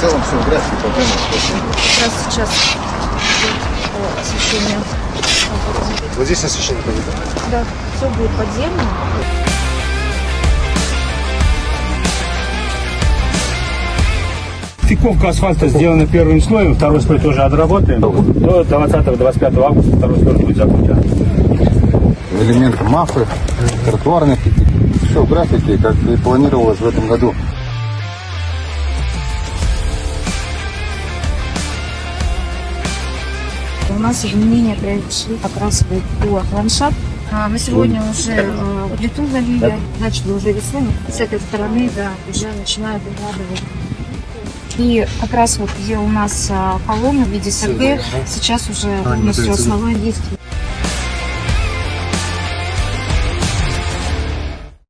целом все в графике по времени. Как раз сейчас идет освещение. Вот здесь освещение пойдет. Да, все будет подземно. Стыковка асфальта сделана первым слоем, второй слой тоже отработаем. До 20-25 августа второй слой будет закончен. Элементы мафы, тротуарных, все в графике, как и планировалось в этом году. У нас изменения произошли как раз по ландшафт. Мы сегодня уже плиту залили, начали уже рисунок. С этой стороны, да, уже начинают укладывать. И как раз вот где у нас колонна в виде СРГ, сейчас уже полностью основное действие.